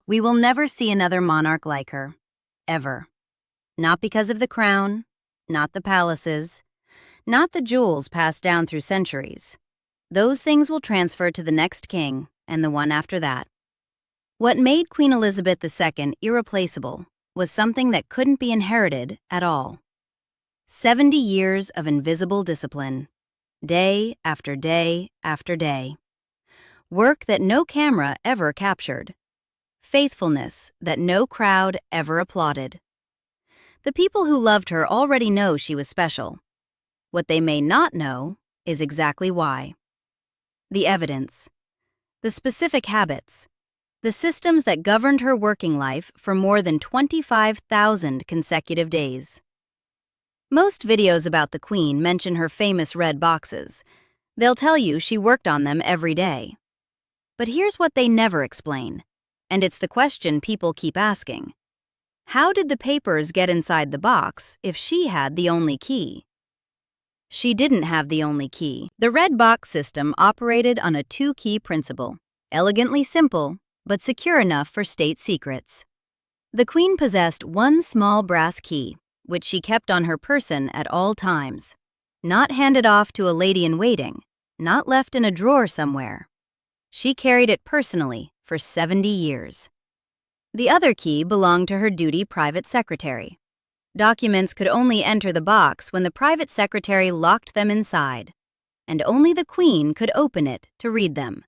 We will never see another monarch like her. Ever. Not because of the crown, not the palaces, not the jewels passed down through centuries. Those things will transfer to the next king and the one after that. What made Queen Elizabeth II irreplaceable was something that couldn't be inherited at all. 70 years of invisible discipline, day after day after day. Work that no camera ever captured. Faithfulness that no crowd ever applauded. The people who loved her already know she was special. What they may not know is exactly why. The evidence. The specific habits. The systems that governed her working life for more than 25,000 consecutive days. Most videos about the Queen mention her famous red boxes. They'll tell you she worked on them every day. But here's what they never explain, and it's the question people keep asking. How did the papers get inside the box if she had the only key? She didn't have the only key. The red box system operated on a two-key principle, elegantly simple, but secure enough for state secrets. The Queen possessed one small brass key, which she kept on her person at all times. Not handed off to a lady-in-waiting, not left in a drawer somewhere. She carried it personally for 70 years. The other key belonged to her duty private secretary. Documents could only enter the box when the private secretary locked them inside, and only the Queen could open it to read them.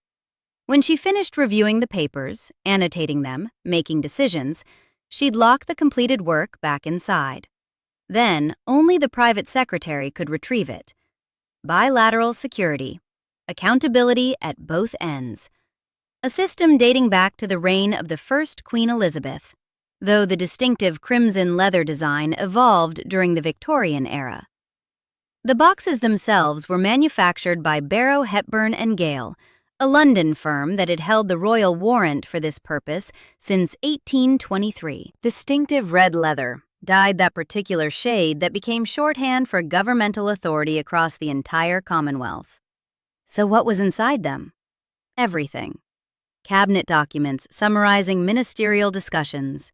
When she finished reviewing the papers, annotating them, making decisions, she'd lock the completed work back inside. Then, only the private secretary could retrieve it. Bilateral security. Accountability at both ends. A system dating back to the reign of the first Queen Elizabeth, though the distinctive crimson leather design evolved during the Victorian era. The boxes themselves were manufactured by Barrow Hepburn and Gale, a London firm that had held the royal warrant for this purpose since 1823. Distinctive red leather, dyed that particular shade that became shorthand for governmental authority across the entire Commonwealth. So what was inside them? Everything. Cabinet documents summarizing ministerial discussions,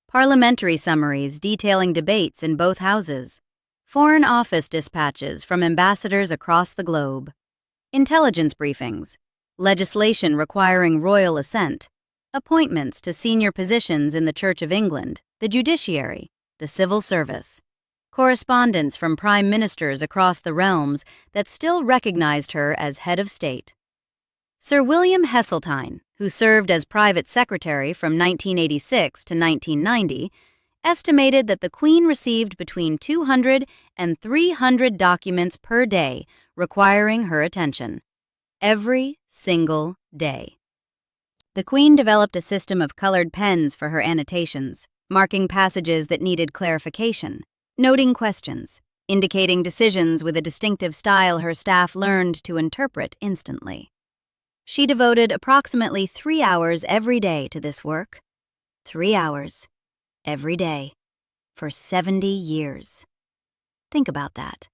parliamentary summaries detailing debates in both houses, Foreign Office dispatches from ambassadors across the globe, intelligence briefings, legislation requiring royal assent, appointments to senior positions in the Church of England, the judiciary, the civil service, correspondence from prime ministers across the realms that still recognized her as head of state. Sir William Heseltine, who served as private secretary from 1986 to 1990, estimated that the Queen received between 200 and 300 documents per day requiring her attention. Every single day. The Queen developed a system of colored pens for her annotations, marking passages that needed clarification, noting questions, indicating decisions with a distinctive style her staff learned to interpret instantly. She devoted approximately 3 hours every day to this work. 3 hours every day for 70 years. Think about that.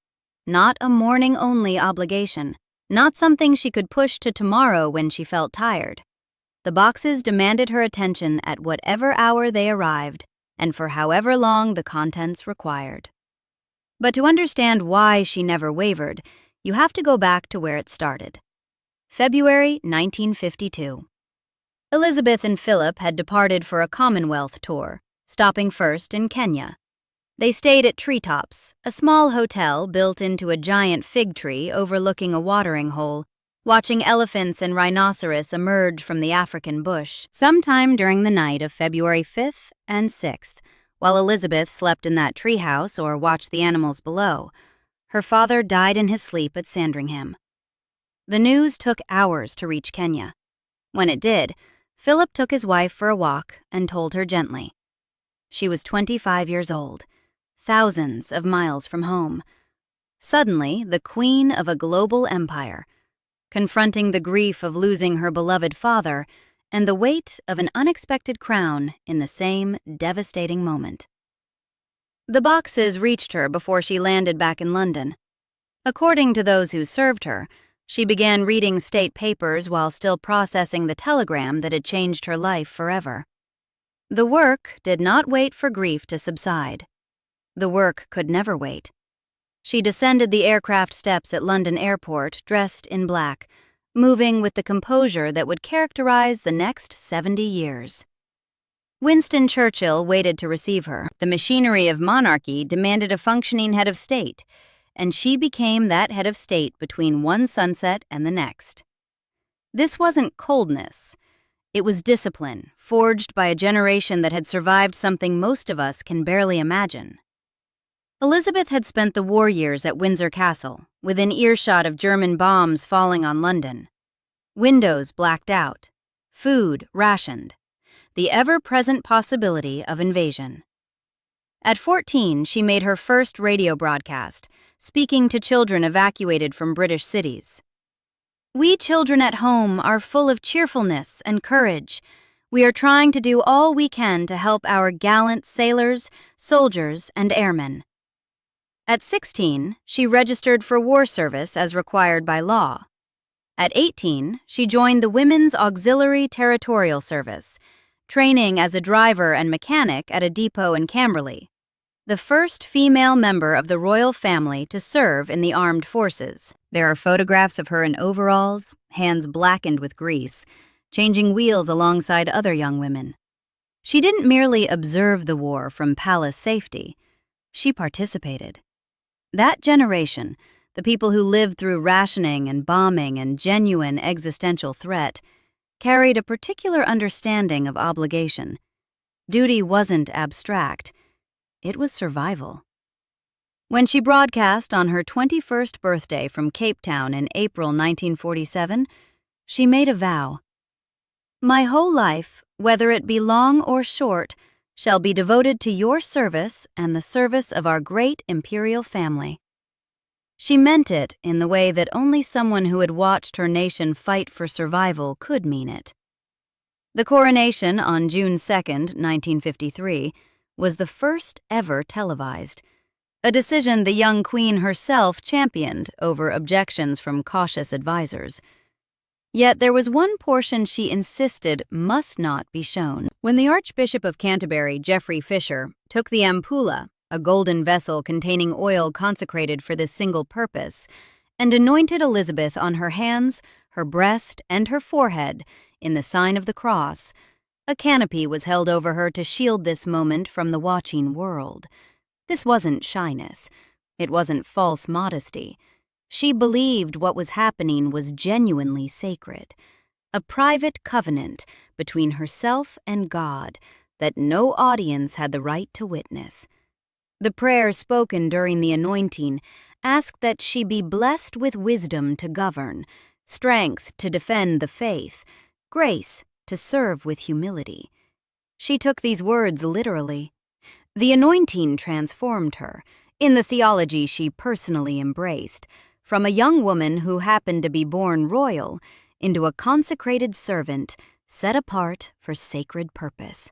Not a morning-only obligation, not something she could push to tomorrow when she felt tired. The boxes demanded her attention at whatever hour they arrived and for however long the contents required. But to understand why she never wavered, you have to go back to where it started. February 1952. Elizabeth and Philip had departed for a Commonwealth tour, stopping first in Kenya. They stayed at Treetops, a small hotel built into a giant fig tree overlooking a watering hole, watching elephants and rhinoceros emerge from the African bush. Sometime during the night of February 5th and 6th, while Elizabeth slept in that treehouse or watched the animals below, her father died in his sleep at Sandringham. The news took hours to reach Kenya. When it did, Philip took his wife for a walk and told her gently. She was 25 years old, thousands of miles from home. Suddenly, the queen of a global empire, confronting the grief of losing her beloved father and the weight of an unexpected crown in the same devastating moment. The boxes reached her before she landed back in London. According to those who served her, she began reading state papers while still processing the telegram that had changed her life forever. The work did not wait for grief to subside. The work could never wait. She descended the aircraft steps at London Airport dressed in black, moving with the composure that would characterize the next 70 years. Winston Churchill waited to receive her. The machinery of monarchy demanded a functioning head of state, and she became that head of state between one sunset and the next. This wasn't coldness. It was discipline, forged by a generation that had survived something most of us can barely imagine. Elizabeth had spent the war years at Windsor Castle, within earshot of German bombs falling on London. Windows blacked out, food rationed, the ever-present possibility of invasion. At 14, she made her first radio broadcast, speaking to children evacuated from British cities. "We children at home are full of cheerfulness and courage. We are trying to do all we can to help our gallant sailors, soldiers, and airmen." At 16, she registered for war service as required by law. At 18, she joined the Women's Auxiliary Territorial Service, training as a driver and mechanic at a depot in Camberley, the first female member of the royal family to serve in the armed forces. There are photographs of her in overalls, hands blackened with grease, changing wheels alongside other young women. She didn't merely observe the war from palace safety, she participated. That generation, the people who lived through rationing and bombing and genuine existential threat, carried a particular understanding of obligation. Duty wasn't abstract, it was survival. When she broadcast on her 21st birthday from Cape Town in April 1947, she made a vow. "My whole life, whether it be long or short, shall be devoted to your service and the service of our great imperial family." She meant it in the way that only someone who had watched her nation fight for survival could mean it. The coronation on June 2, 1953, was the first ever televised, a decision the young queen herself championed over objections from cautious advisors. Yet there was one portion she insisted must not be shown. When the Archbishop of Canterbury, Geoffrey Fisher, took the ampulla, a golden vessel containing oil consecrated for this single purpose, and anointed Elizabeth on her hands, her breast, and her forehead in the sign of the cross, a canopy was held over her to shield this moment from the watching world. This wasn't shyness. It wasn't false modesty. She believed what was happening was genuinely sacred, a private covenant between herself and God that no audience had the right to witness. The prayer spoken during the anointing asked that she be blessed with wisdom to govern, strength to defend the faith, grace to serve with humility. She took these words literally. The anointing transformed her, in the theology she personally embraced, from a young woman who happened to be born royal into a consecrated servant set apart for sacred purpose.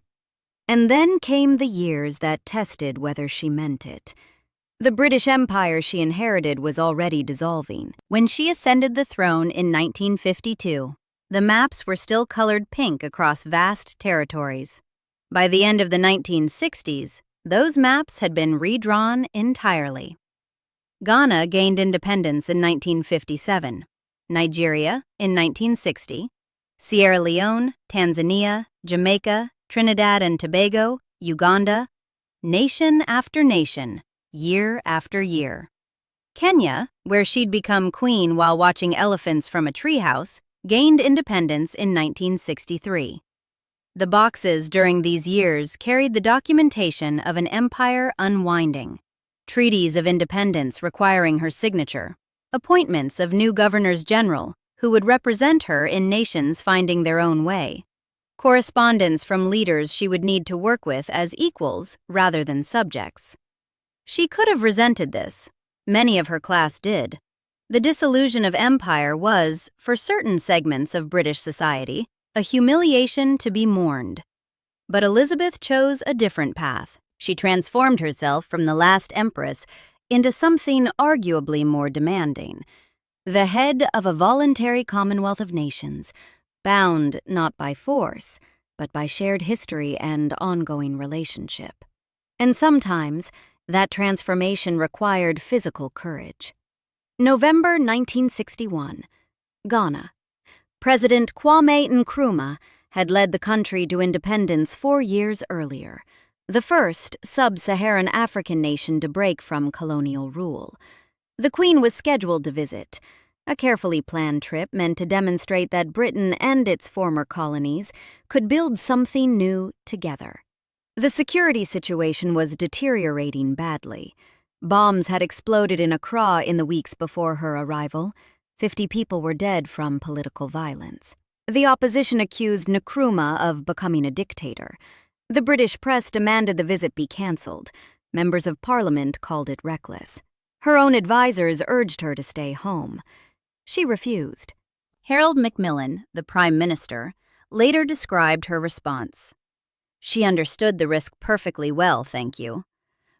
And then came the years that tested whether she meant it. The British Empire she inherited was already dissolving. When she ascended the throne in 1952, the maps were still colored pink across vast territories. By the end of the 1960s, those maps had been redrawn entirely. Ghana gained independence in 1957, Nigeria in 1960, Sierra Leone, Tanzania, Jamaica, Trinidad and Tobago, Uganda, nation after nation, year after year. Kenya, where she'd become queen while watching elephants from a treehouse, gained independence in 1963. The boxes during these years carried the documentation of an empire unwinding. Treaties of independence requiring her signature, appointments of new governors-general who would represent her in nations finding their own way, correspondence from leaders she would need to work with as equals rather than subjects. She could have resented this. Many of her class did. The dissolution of empire was, for certain segments of British society, a humiliation to be mourned. But Elizabeth chose a different path. She transformed herself from the last empress into something arguably more demanding, the head of a voluntary commonwealth of nations, bound not by force, but by shared history and ongoing relationship. And sometimes, that transformation required physical courage. November 1961, Ghana. President Kwame Nkrumah had led the country to independence 4 years earlier, the first sub-Saharan African nation to break from colonial rule. The Queen was scheduled to visit, a carefully planned trip meant to demonstrate that Britain and its former colonies could build something new together. The security situation was deteriorating badly. Bombs had exploded in Accra in the weeks before her arrival. 50 people were dead from political violence. The opposition accused Nkrumah of becoming a dictator. The British press demanded the visit be cancelled. Members of Parliament called it reckless. Her own advisors urged her to stay home. She refused. Harold Macmillan, the Prime Minister, later described her response. "She understood the risk perfectly well, thank you.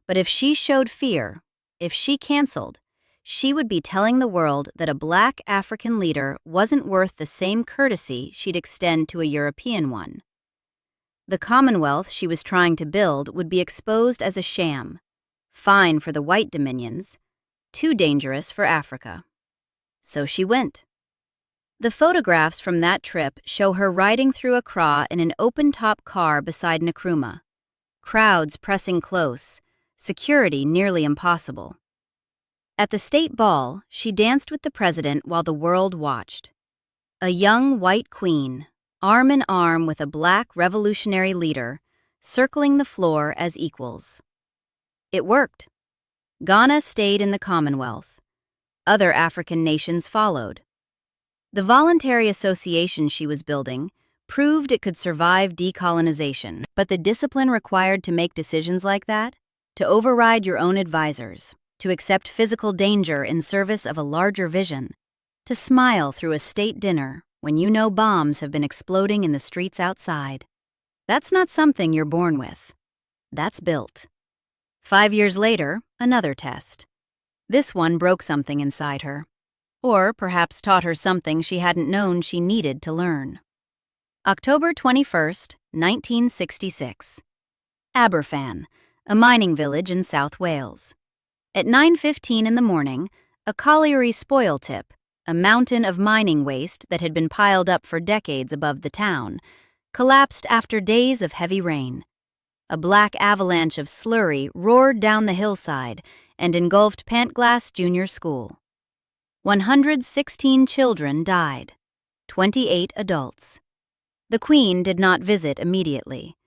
But if she showed fear, if she cancelled, she would be telling the world that a Black African leader wasn't worth the same courtesy she'd extend to a European one. The Commonwealth she was trying to build would be exposed as a sham, fine for the white dominions, too dangerous for Africa." So she went. The photographs from that trip show her riding through Accra in an open-top car beside Nkrumah. Crowds pressing close, security nearly impossible. At the state ball, she danced with the president while the world watched. A young white queen, arm in arm with a Black revolutionary leader, circling the floor as equals. It worked. Ghana stayed in the Commonwealth. Other African nations followed. The voluntary association she was building proved it could survive decolonization, but the discipline required to make decisions like that, to override your own advisors, to accept physical danger in service of a larger vision, to smile through a state dinner when you know bombs have been exploding in the streets outside. That's not something you're born with. That's built. 5 years later, another test. This one broke something inside her, or perhaps taught her something she hadn't known she needed to learn. October 21st, 1966. Aberfan, a mining village in South Wales. At 9:15 in the morning, a colliery spoil tip, a mountain of mining waste that had been piled up for decades above the town, collapsed after days of heavy rain. A black avalanche of slurry roared down the hillside and engulfed Pantglass Junior School. 116 children died, 28 adults. The Queen did not visit immediately.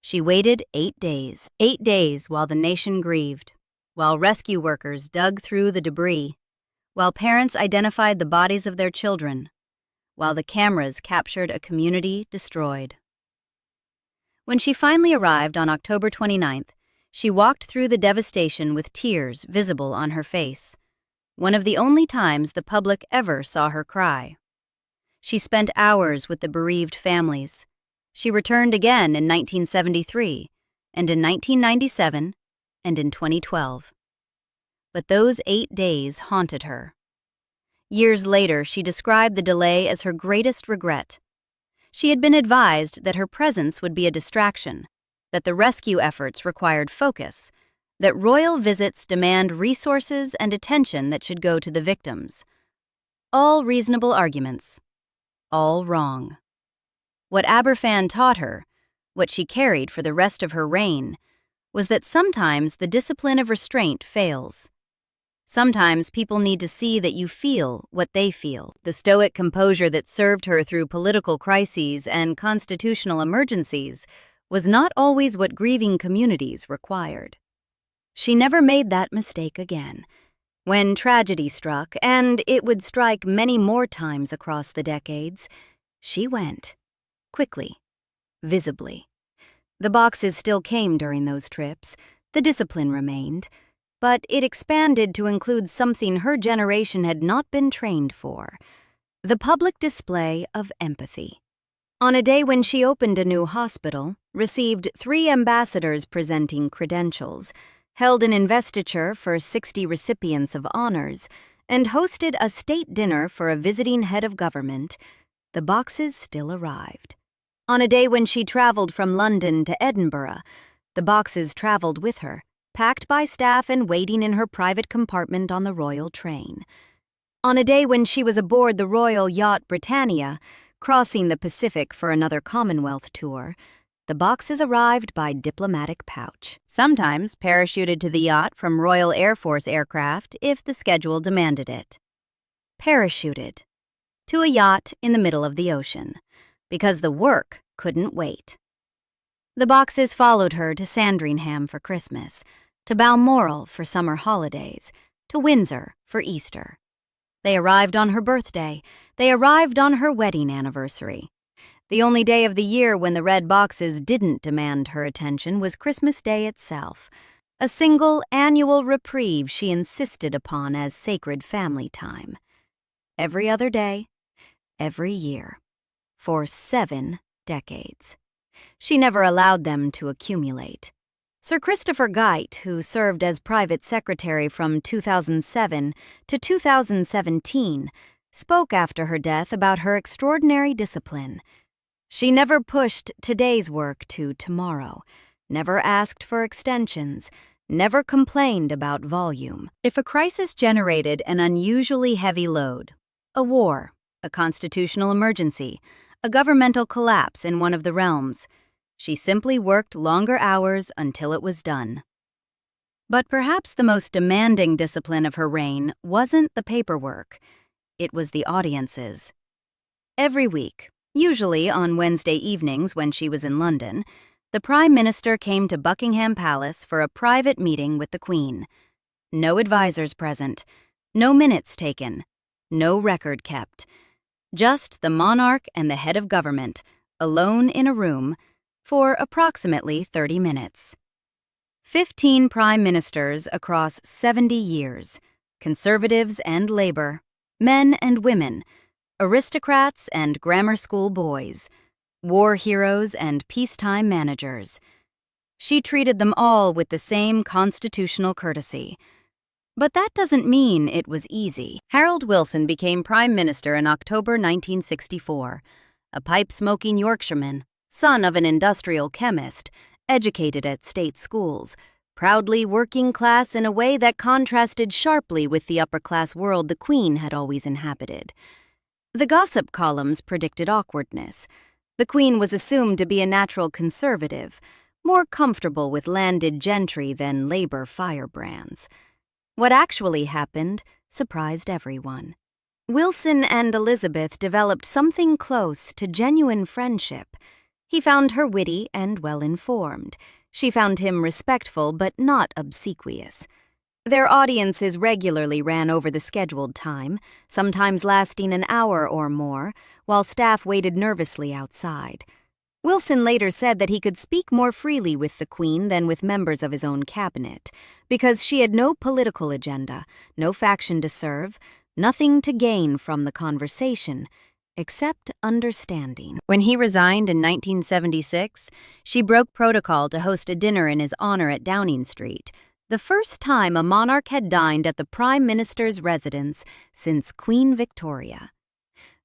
She waited 8 days. 8 days while the nation grieved, while rescue workers dug through the debris, while parents identified the bodies of their children, while the cameras captured a community destroyed. When she finally arrived on October 29th, she walked through the devastation with tears visible on her face, one of the only times the public ever saw her cry. She spent hours with the bereaved families. She returned again in 1973, and in 1997, and in 2012. But those 8 days haunted her. Years later, she described the delay as her greatest regret. She had been advised that her presence would be a distraction, that the rescue efforts required focus, that royal visits demand resources and attention that should go to the victims. All reasonable arguments. All wrong. What Aberfan taught her, what she carried for the rest of her reign, was that sometimes the discipline of restraint fails. Sometimes people need to see that you feel what they feel. The stoic composure that served her through political crises and constitutional emergencies was not always what grieving communities required. She never made that mistake again. When tragedy struck, and it would strike many more times across the decades, she went. Quickly. Visibly. The boxes still came during those trips. The discipline remained. But it expanded to include something her generation had not been trained for: the public display of empathy. On a day when she opened a new hospital, received 3 ambassadors presenting credentials, held an investiture for 60 recipients of honors, and hosted a state dinner for a visiting head of government, the boxes still arrived. On a day when she traveled from London to Edinburgh, the boxes traveled with her, packed by staff and waiting in her private compartment on the royal train. On a day when she was aboard the royal yacht Britannia, crossing the Pacific for another Commonwealth tour, the boxes arrived by diplomatic pouch, sometimes parachuted to the yacht from Royal Air Force aircraft if the schedule demanded it. Parachuted to a yacht in the middle of the ocean, because the work couldn't wait. The boxes followed her to Sandringham for Christmas, to Balmoral for summer holidays, to Windsor for Easter. They arrived on her birthday. They arrived on her wedding anniversary. The only day of the year when the red boxes didn't demand her attention was Christmas Day itself, a single annual reprieve she insisted upon as sacred family time. Every other day, every year, for 7 decades. She never allowed them to accumulate. Sir Christopher Geidt, who served as private secretary from 2007 to 2017, spoke after her death about her extraordinary discipline. She never pushed today's work to tomorrow, never asked for extensions, never complained about volume. If a crisis generated an unusually heavy load, a war, a constitutional emergency, a governmental collapse in one of the realms, she simply worked longer hours until it was done. But perhaps the most demanding discipline of her reign wasn't the paperwork, it was the audiences. Every week, usually on Wednesday evenings when she was in London, the Prime Minister came to Buckingham Palace for a private meeting with the Queen. No advisors present, no minutes taken, no record kept. Just the monarch and the head of government, alone in a room, for approximately 30 minutes. 15 prime ministers across 70 years, conservatives and labor, men and women, aristocrats and grammar school boys, war heroes and peacetime managers. She treated them all with the same constitutional courtesy. But that doesn't mean it was easy. Harold Wilson became Prime Minister in October 1964, a pipe-smoking Yorkshireman, son of an industrial chemist, educated at state schools, proudly working class in a way that contrasted sharply with the upper-class world the Queen had always inhabited. The gossip columns predicted awkwardness. The Queen was assumed to be a natural conservative, more comfortable with landed gentry than labor firebrands. What actually happened surprised everyone. Wilson and Elizabeth developed something close to genuine friendship. He found her witty and well-informed. She found him respectful but not obsequious. Their audiences regularly ran over the scheduled time, sometimes lasting an hour or more, while staff waited nervously outside. Wilson later said that he could speak more freely with the Queen than with members of his own cabinet, because she had no political agenda, no faction to serve, nothing to gain from the conversation, except understanding. When he resigned in 1976, she broke protocol to host a dinner in his honor at Downing Street, the first time a monarch had dined at the Prime Minister's residence since Queen Victoria.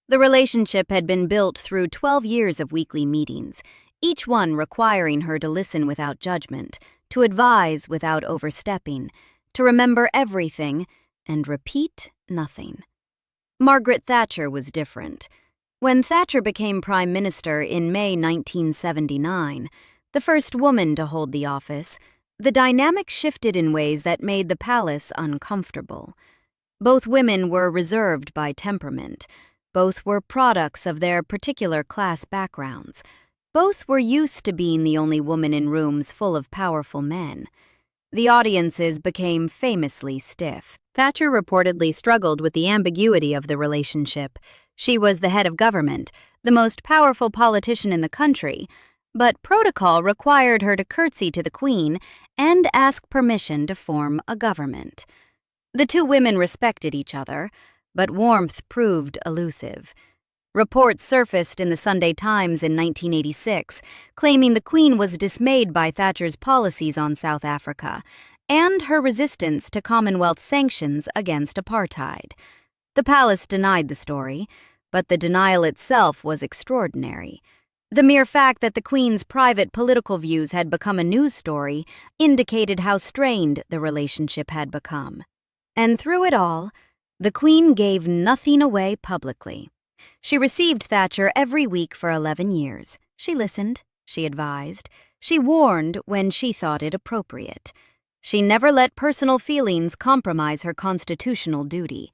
The relationship had been built through 12 years of weekly meetings, each one requiring her to listen without judgment, to advise without overstepping, to remember everything and repeat nothing. Margaret Thatcher was different. When Thatcher became Prime Minister in May 1979, the first woman to hold the office, the dynamic shifted in ways that made the palace uncomfortable. Both women were reserved by temperament. Both were products of their particular class backgrounds. Both were used to being the only woman in rooms full of powerful men. The audiences became famously stiff. Thatcher reportedly struggled with the ambiguity of the relationship. She was the head of government, the most powerful politician in the country, but protocol required her to curtsy to the Queen and ask permission to form a government. The two women respected each other, but warmth proved elusive. Reports surfaced in the Sunday Times in 1986, claiming the Queen was dismayed by Thatcher's policies on South Africa and her resistance to Commonwealth sanctions against apartheid. The palace denied the story, but the denial itself was extraordinary. The mere fact that the Queen's private political views had become a news story indicated how strained the relationship had become. And through it all, the Queen gave nothing away publicly. She received Thatcher every week for 11 years. She listened, she advised, she warned when she thought it appropriate. She never let personal feelings compromise her constitutional duty.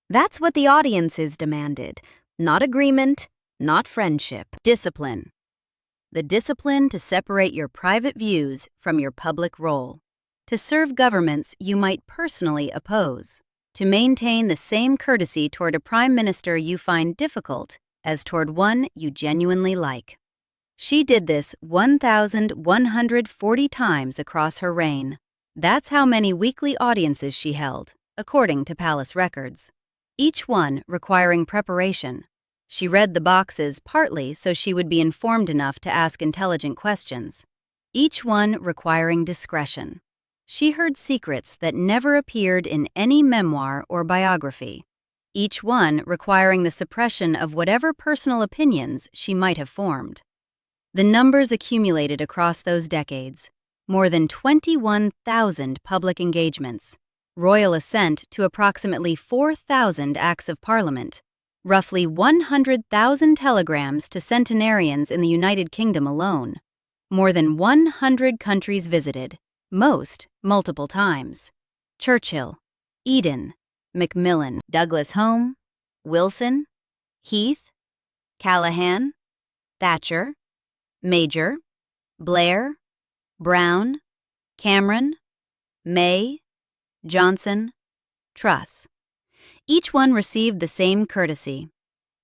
That's what the audiences demanded, not agreement, not friendship. Discipline. The discipline to separate your private views from your public role. To serve governments you might personally oppose. To maintain the same courtesy toward a prime minister you find difficult as toward one you genuinely like. She did this 1,140 times across her reign. That's how many weekly audiences she held, according to palace records. Each one requiring preparation. She read the boxes partly so she would be informed enough to ask intelligent questions. Each one requiring discretion. She heard secrets that never appeared in any memoir or biography, each one requiring the suppression of whatever personal opinions she might have formed. The numbers accumulated across those decades, more than 21,000 public engagements, royal assent to approximately 4,000 acts of parliament, roughly 100,000 telegrams to centenarians in the United Kingdom alone, more than 100 countries visited, most multiple times. Churchill, Eden, Macmillan, Douglas Home, Wilson, Heath, Callaghan, Thatcher, Major, Blair, Brown, Cameron, May, Johnson, Truss. Each one received the same courtesy.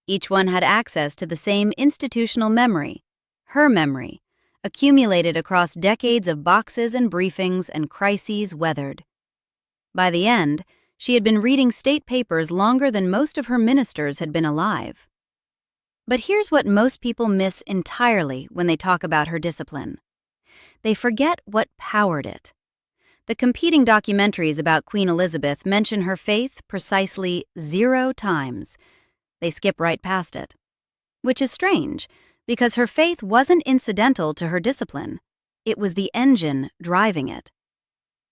Each one had access to the same institutional memory, her memory, accumulated across decades of boxes and briefings and crises weathered. By the end, she had been reading state papers longer than most of her ministers had been alive. But here's what most people miss entirely when they talk about her discipline. They forget what powered it. The competing documentaries about Queen Elizabeth mention her faith precisely 0 times. They skip right past it. Which is strange, because her faith wasn't incidental to her discipline. It was the engine driving it.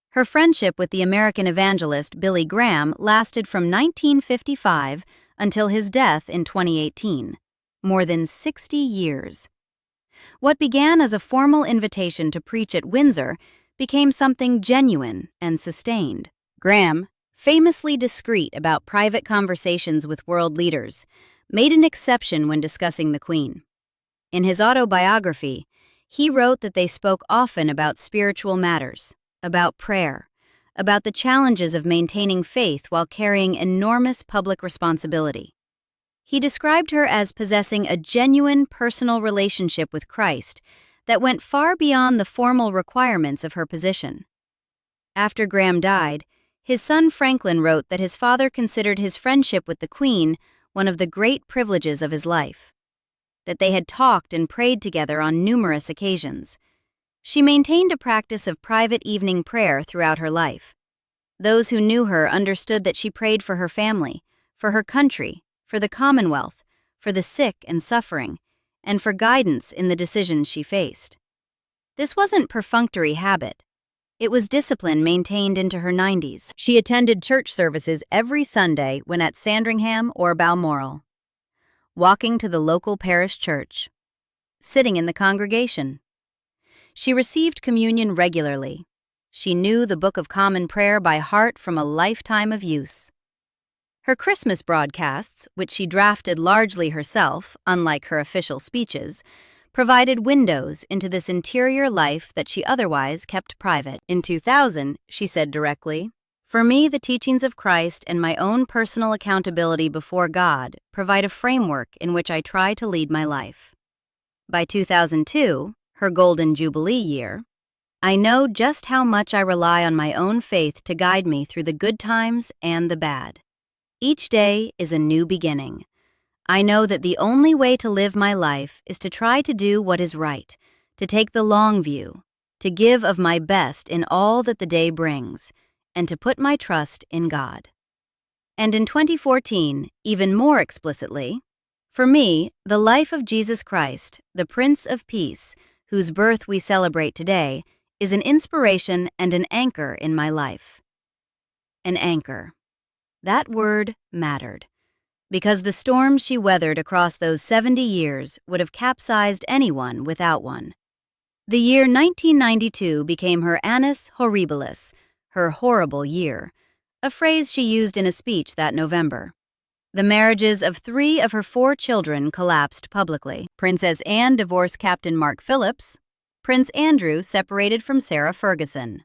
Her friendship with the American evangelist Billy Graham lasted from 1955 until his death in 2018, more than 60 years. What began as a formal invitation to preach at Windsor became something genuine and sustained. Graham, famously discreet about private conversations with world leaders, made an exception when discussing the Queen. In his autobiography, he wrote that they spoke often about spiritual matters, about prayer, about the challenges of maintaining faith while carrying enormous public responsibility. He described her as possessing a genuine personal relationship with Christ that went far beyond the formal requirements of her position. After Graham died, his son Franklin wrote that his father considered his friendship with the Queen one of the great privileges of his life, that they had talked and prayed together on numerous occasions. She maintained a practice of private evening prayer throughout her life. Those who knew her understood that she prayed for her family, for her country, for the Commonwealth, for the sick and suffering, and for guidance in the decisions she faced. This wasn't perfunctory habit. It was discipline maintained into her 90s. She attended church services every Sunday when at Sandringham or Balmoral, walking to the local parish church, sitting in the congregation. She received communion regularly. She knew the Book of Common Prayer by heart from a lifetime of use. Her Christmas broadcasts, which she drafted largely herself, unlike her official speeches, provided windows into this interior life that she otherwise kept private. In 2000, she said directly, "For me, the teachings of Christ and my own personal accountability before God provide a framework in which I try to lead my life." By 2002, her Golden Jubilee year, "I know just how much I rely on my own faith to guide me through the good times and the bad. Each day is a new beginning. I know that the only way to live my life is to try to do what is right, to take the long view, to give of my best in all that the day brings, and to put my trust in God." And in 2014, even more explicitly, For me, the life of Jesus Christ, the Prince of Peace, whose birth we celebrate today, is an inspiration and an anchor in my life. An anchor. That word mattered, because the storms she weathered across those 70 years would have capsized anyone without one. The year 1992 became her annus horribilis, her horrible year, a phrase she used in a speech that November. The marriages of 3 of her 4 children collapsed publicly. Princess Anne divorced Captain Mark Phillips. Prince Andrew separated from Sarah Ferguson.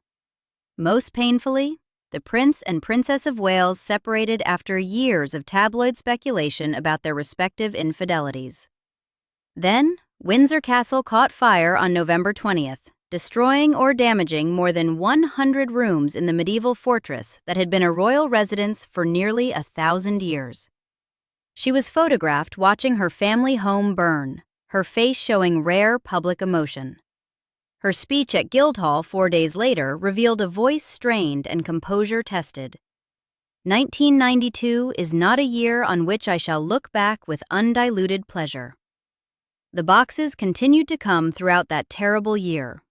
Most painfully, the Prince and Princess of Wales separated after years of tabloid speculation about their respective infidelities. Then, Windsor Castle caught fire on November 20th, destroying or damaging more than 100 rooms in the medieval fortress that had been a royal residence for nearly 1,000 years. She was photographed watching her family home burn, her face showing rare public emotion. Her speech at Guildhall 4 days later revealed a voice strained and composure tested. 1992 is not a year on which I shall look back with undiluted pleasure. The boxes continued to come throughout that terrible year.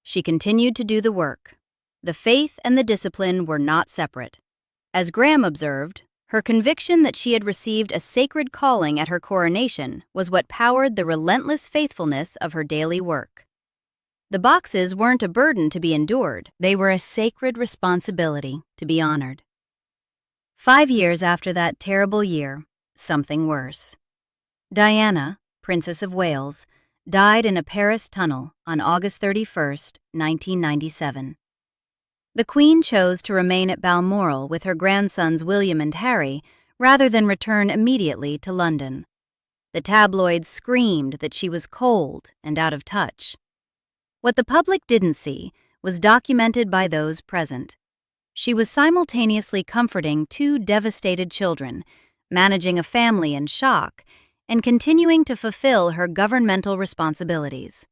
She continued to do the work. The faith and the discipline were not separate. As Graham observed, her conviction that she had received a sacred calling at her coronation was what powered the relentless faithfulness of her daily work. The boxes weren't a burden to be endured, they were a sacred responsibility to be honored. 5 years after that terrible year, something worse. Diana, Princess of Wales, died in a Paris tunnel on August 31, 1997. The Queen chose to remain at Balmoral with her grandsons William and Harry rather than return immediately to London. The tabloids screamed that she was cold and out of touch. What the public didn't see was documented by those present. She was simultaneously comforting 2 devastated children, managing a family in shock, and continuing to fulfill her governmental responsibilities.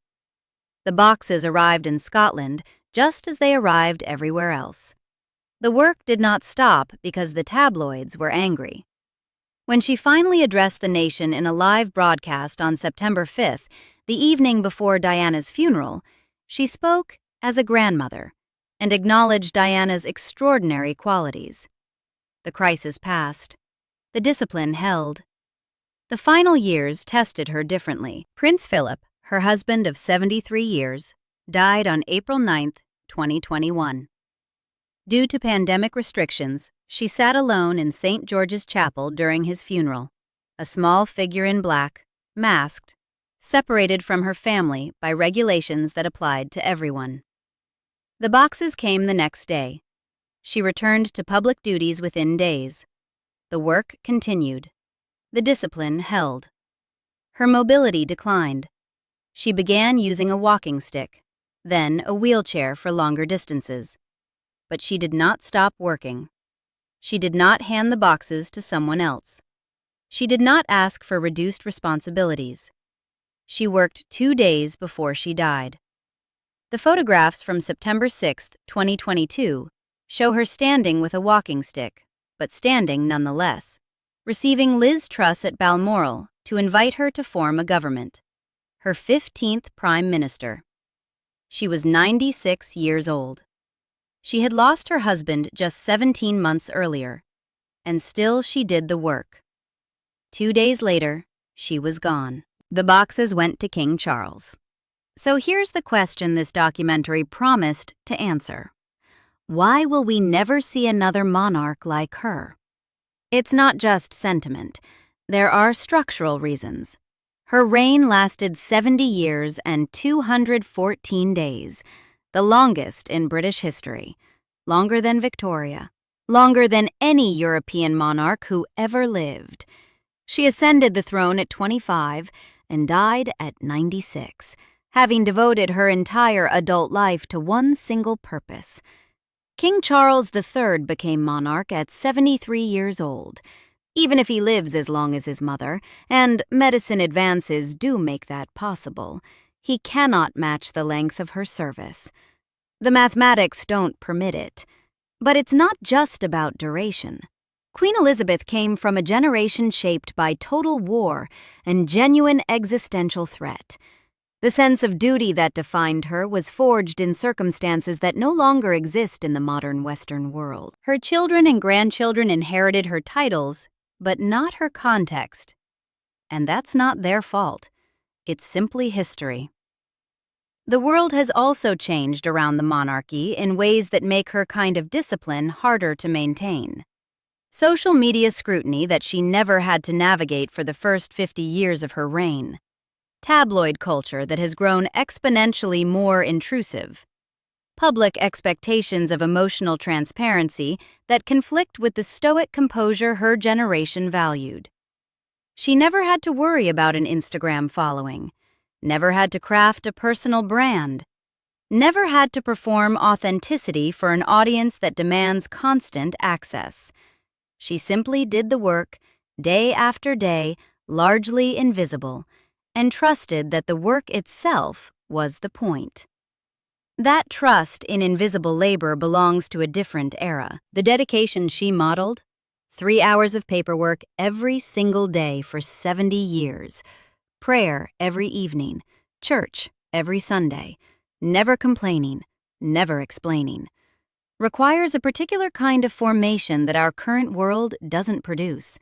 The boxes arrived in Scotland just as they arrived everywhere else. The work did not stop because the tabloids were angry. When she finally addressed the nation in a live broadcast on September 5th, the evening before Diana's funeral, she spoke as a grandmother and acknowledged Diana's extraordinary qualities. The crisis passed. The discipline held. The final years tested her differently. Prince Philip, her husband of 73 years, died on April 9, 2021. Due to pandemic restrictions, she sat alone in St. George's Chapel during his funeral, a small figure in black, masked, separated from her family by regulations that applied to everyone. The boxes came the next day. She returned to public duties within days. The work continued. The discipline held. Her mobility declined. She began using a walking stick, then a wheelchair for longer distances. But she did not stop working. She did not hand the boxes to someone else. She did not ask for reduced responsibilities. She worked 2 days before she died. The photographs from September 6, 2022, show her standing with a walking stick, but standing nonetheless, receiving Liz Truss at Balmoral to invite her to form a government, her 15th Prime Minister. She was 96 years old. She had lost her husband just 17 months earlier, and still she did the work. 2 days later, she was gone. The boxes went to King Charles. So here's the question this documentary promised to answer. Why will we never see another monarch like her? It's not just sentiment. There are structural reasons. Her reign lasted 70 years and 214 days, the longest in British history, longer than Victoria, longer than any European monarch who ever lived. She ascended the throne at 25 and died at 96, having devoted her entire adult life to one single purpose. King Charles III became monarch at 73 years old, even if he lives as long as his mother, and medicine advances do make that possible. He cannot match the length of her service. The mathematics don't permit it. But it's not just about duration. Queen Elizabeth came from a generation shaped by total war and genuine existential threat. The sense of duty that defined her was forged in circumstances that no longer exist in the modern Western world. Her children and grandchildren inherited her titles, but not her context. And that's not their fault. It's simply history. The world has also changed around the monarchy in ways that make her kind of discipline harder to maintain. Social media scrutiny that she never had to navigate for the first 50 years of her reign. Tabloid culture that has grown exponentially more intrusive. Public expectations of emotional transparency that conflict with the stoic composure her generation valued. She never had to worry about an Instagram following, never had to craft a personal brand, never had to perform authenticity for an audience that demands constant access. She simply did the work, day after day, largely invisible, and trusted that the work itself was the point. That trust in invisible labor belongs to a different era. The dedication she modeled? 3 hours of paperwork every single day for 70 years. Prayer every evening. Church every Sunday. Never complaining, never explaining. Requires a particular kind of formation that our current world doesn't produce.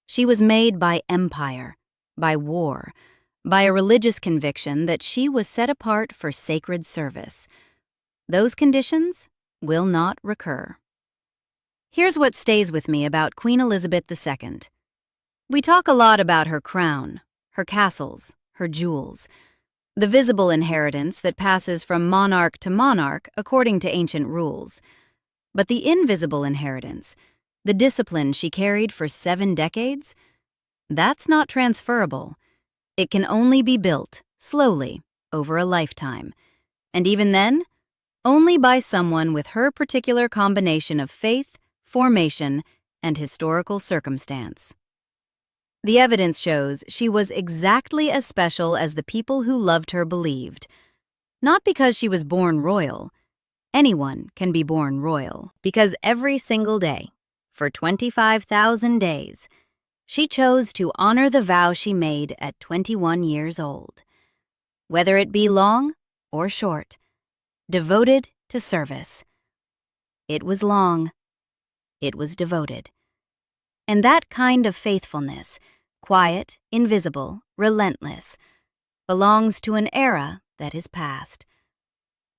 She was made by empire, by war, by a religious conviction that she was set apart for sacred service. Those conditions will not recur. Here's what stays with me about Queen Elizabeth II. We talk a lot about her crown, her castles, her jewels, the visible inheritance that passes from monarch to monarch according to ancient rules. But the invisible inheritance, the discipline she carried for 7 decades, that's not transferable. It can only be built, slowly, over a lifetime. And even then, only by someone with her particular combination of faith, formation, and historical circumstance. The evidence shows she was exactly as special as the people who loved her believed. Not because she was born royal. Anyone can be born royal. Because every single day, for 25,000 days, she chose to honor the vow she made at 21 years old. Whether it be long or short, devoted to service. It was long. It was devoted. And that kind of faithfulness, quiet, invisible, relentless, belongs to an era that is past.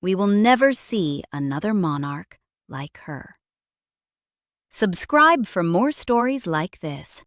We will never see another monarch like her. Subscribe for more stories like this.